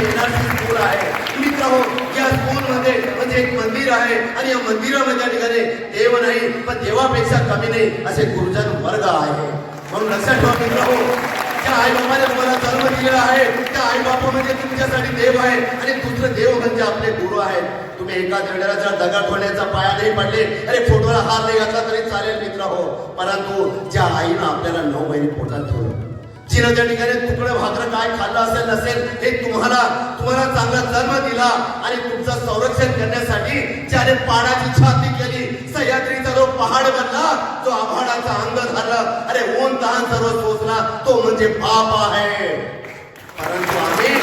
NRC school आहे मित्र हो. या स्कूलमध्ये म्हणजे एक मंदिर आहे आणि या मंदिरामध्ये त्या ठिकाणी देव नाही पण देवापेक्षा कमी नाही असे गुरुजन वर्ग आहे. म्हणून लक्षात ठेवा मित्र हो, ज्या आई बाबाने तुम्हाला जन्म दिलेला आहे त्या आई बाबा म्हणजे तुमच्यासाठी देव आहे आणि दुसरे देव म्हणजे आपले गुरु आहेत. तुम्ही एका दगडाच्या दगड ठेवण्याचा पाया नाही पडले, अरे फोटोला हात नाही घातला तरी चालेल मित्र हो, परंतु ज्या आईनं आपल्याला 9 महिने पोटात ठेवलं, जिनं त्या ठिकाणी तुकडं भाकर काय खाल्लं असेल नसेल हे तुम्हाला चांगला जन्म दिला आणि तुमचं संरक्षण करण्यासाठी ज्याने पाण्याची छाती केली, सह्याद्रीचा जो पहाड बनला, जो आभाळाचा अंग झालं, अरे ऊन तहान सर्व सोचला, तो म्हणजे बाप आहे. परंतु आम्ही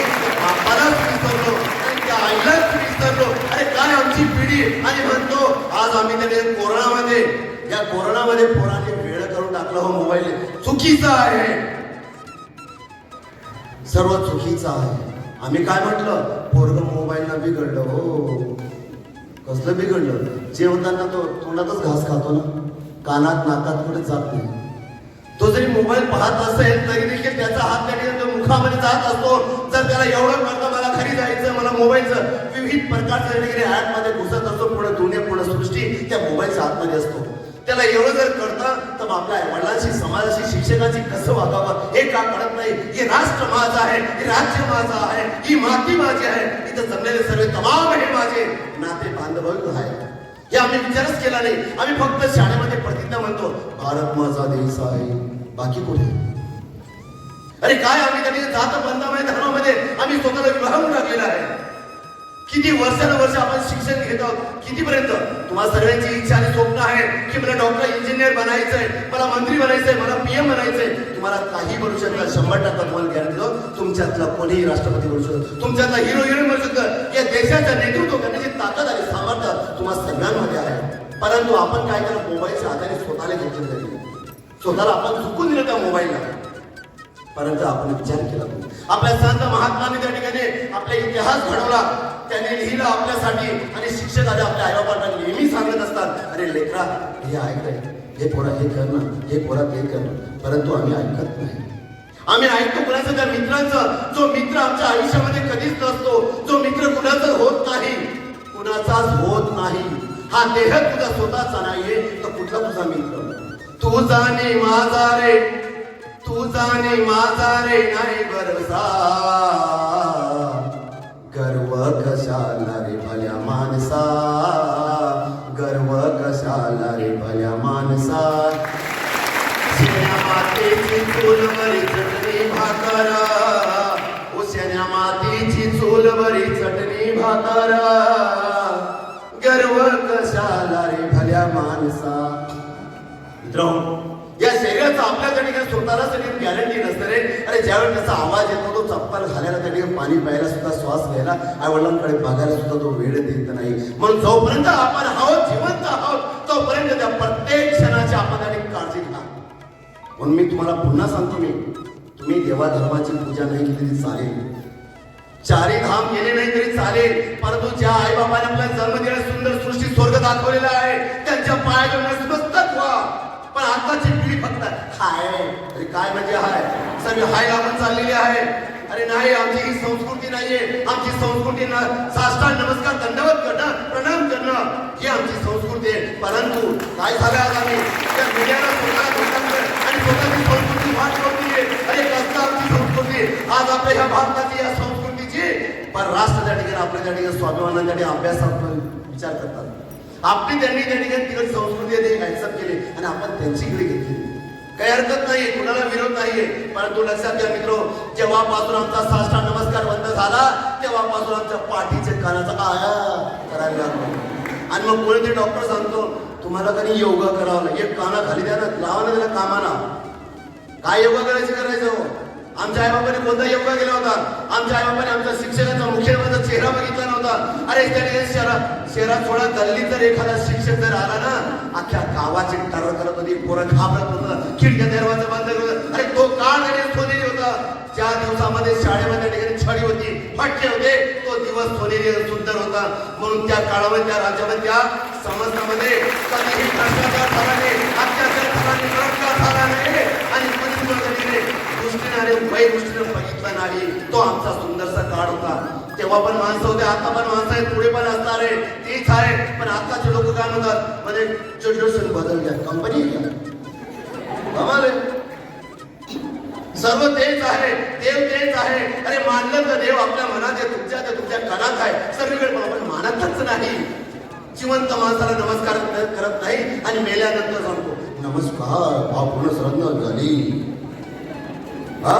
बापालाच विसरलो आणि त्या आईलाच विसरलो. अरे काय आमची पिढी आणि म्हणतो आज आम्ही त्याने कोरोनामध्ये पोरांनी वेळ करून टाकलं. हो मोबाईल चुकीचा आहे, सर्व चुकीचं आहे. आम्ही काय म्हटलं, पोरग मोबाईलनं बिघडलं. हो कसलं बिघडलं, जेवताना तो तोंडातच घास खातो ना, कानात नाकात कुठे जात नाही. तो जरी मोबाईल पाहत असेल तरी देखील त्याचा हात त्या मुखामध्ये जात असतो. जर त्याला एवढं कळतं मला घरी जायचं, मला मोबाईलचं विविध प्रकारचे ऍप मध्ये घुसत असतो, पुढे दुनिया पुढे सृष्टी त्या मोबाईलच्या आतमध्ये असतो. त्याला एवढं जर कळतं तर आपल्या वडिलांशी, समाजाशी, शिक्षकांशी कसं वागावं हे का कळत नाही. हे राष्ट्र माझं आहे, हे राज्य माझं आहे, ही माती माझी आहे, इथं जमलेले सर्व तमाम हे माझे नाते बांधव आहेत. हे आम्ही विचारच केला नाही. आम्ही फक्त शाळेमध्ये प्रतिज्ञा म्हणतो भारत माझा देश आहे, बाकी कुठे. अरे काय आम्ही कधी जात बंधामध्ये धर्मामध्ये आम्ही स्वतःला विभागून टाकलेला आहे. किती वर्षानुवर्ष आपण शिक्षण घेत आहोत, कितीपर्यंत. तुम्हाला सगळ्यांची इच्छा आणि स्वप्न आहे की मला डॉक्टर, इंजिनियर बनायचंय, मला मंत्री बनायचंय, मला PM बनायचंय. तुम्हाला काही बनू शकता, 100% तुम्हाला गॅरंटी देतो. तुमच्यातला कोणीही राष्ट्रपती बनू शकतो, तुमच्यातला हिरो हिरोईन बनू शकतं. या देशाचं नेतृत्व करण्याची ताकद आणि सामर्थ्य तुम्हाला सगळ्यांमध्ये आहे. परंतु आपण काय केलं, मोबाईलच्या आधारे स्वतःला घेतलं, स्वतःला आपण चुकून दिलं त्या मोबाईलला. परंतु आपण विचार केला, आपल्या संत महात्माने त्या ठिकाणी आपला इतिहास घडवला, त्यांनी लिहिलं आपल्यासाठी. आणि शिक्षक आले आपल्या आईबापांना नेहमी सांगत असतात, अरे लेकरा हे ऐकलंय, हे पोरा हे कर ना, हे पोरा ते कर. परंतु आम्ही ऐकत नाही. आम्ही ऐकतो कुणाचं, त्या मित्रांचं. जो मित्र आमच्या आयुष्यामध्ये कधीच नसतो, जो मित्र कुणाचा होत नाही, कुणाचाच होत नाही. हा देह तुझा स्वतःचा नाहीये तर कुठला तुझा मित्र. तू जाणे माझा रे, तू जाणे माझा रे नाही बरसा, गर्व कशाला रे भल्या माणसा, गर्व कशाला रे भल्या माणसा. शेण्या मातीची चूल बरी चटणी भाकर, शेण्या मातीची चूल बरी चटणी भाकर, गर्व कशाला रे भल्या माणसा. मित्रांनो, या शरीराचा आपल्या ठिकाणी स्वतःला सगळी गॅरंटी नसते रे. अरे ज्यावेळी त्याचा आवाज येतो, तो चप्पल घालायला, त्या ठिकाणी पाणी प्यायला सुद्धा, श्वास घ्यायला, आई वडिलांकडे बघायला सुद्धा तो वेळ देत नाही. म्हणून जोपर्यंत आपण आहोत, जिवंत आहोत, तोपर्यंत त्या प्रत्येक क्षणाची आपण काळजी घ्या. म्हणून मी तुम्हाला पुन्हा सांगतो, तुम्ही देवा धर्माची पूजा नाही केली तरी चालेल, 4ही धाम गेले नाही तरी चालेल, परंतु ज्या आई बाबाने आपल्याला जन्म दिला, सुंदर सृष्टी स्वर्ग दाखवलेला आहे, त्यांच्या पायाला नतमस्तक व्हा. पण आताची पिढी फक्त हाय, अरे काय म्हणजे हाय, सगळे हाय लागून चाललेली आहे. अरे नाही, आमची ही संस्कृती नाहीये. आमची संस्कृती साष्टांग नमस्कार, दंडवत करणं, प्रणाम करणं ही आमची संस्कृती आहे. परंतु काय झालं, आज आम्ही त्या मीडियाला आणि स्वतःची संस्कृती वाट लावली आहे. अरे कसं आमची संस्कृती आज आपल्या ह्या भारताची, या संस्कृतीची परराष्ट्र त्या ठिकाणी आपल्या त्या ठिकाणी स्वाभिमानासाठी अभ्यासात विचार करतात. आपली त्यांनी त्या ठिकाणी तिकडे संस्कृती ऍक्सेप्ट केली आणि आपण त्यांचीकडे घेतली. काही हरकत नाही, कुणाला विरोध नाहीये. परंतु लक्षात घ्या मित्र, जेव्हापासून आमचा साष्टांग नमस्कार बंद झाला तेव्हापासून आमच्या पाठीचे कानाचा आया करायला लागलो. आणि मग कोणीतरी डॉक्टर सांगतो तुम्हाला कधी योगा करावं लागेल, एक काना खाली द्या ना, लावा ना त्याला कामाला. काय योगा करायचं. आमच्या आईबापाने कोणता योगा केला होता? आमच्या आईबापाने आमच्या शिक्षकाचा, मुख्याध्यापकाचा चेहरा बघितला नव्हता. अरे त्याने शहरात थोडा गल्ली जर एखादा शिक्षक जर आला ना, अख्ख्या गावाची टर करत होती, पोरं घाबरत होतं, खिडक्या दरवाजा बंद करत होतं. अरे तो काळ त्याने सोनेरी होता. ज्या दिवसामध्ये शाळेमध्ये ठिकाणी छडी होती, फटके होते, तो दिवस सोनेरी सुंदर होता. म्हणून त्या काळामध्ये, त्या राज्यामध्ये, त्या समाजामध्ये कधीही भ्रष्टाचार झाला नाही, अत्याचार झाला नाही, बलात्कार झाला नाही आणि कोणी दृष्टीने वय दृष्टीने बघितलं नाही. तो आमचा सुंदरसा काळ होता. तेव्हा पण माणसं होते, आता पण माणसं आहेत, पुढे पण असणार आहे, तीच आहे. पण आताचे लोक काय म्हणतात, म्हणजे जनरेशन बदलल्या, कंपनी कमाल आहे. सर्व तेच आहे, देव तेच आहे. अरे मानलं तर देव आपल्या मनात आहे, तुमच्या कणात आहे सगळीकडे, पण आपण मानतच नाही. जिवंत माणसाला नमस्कार करत नाही आणि मेल्यानंतर सांगतो नमस्कार, भावपूर्ण श्रद्धा झाली. हा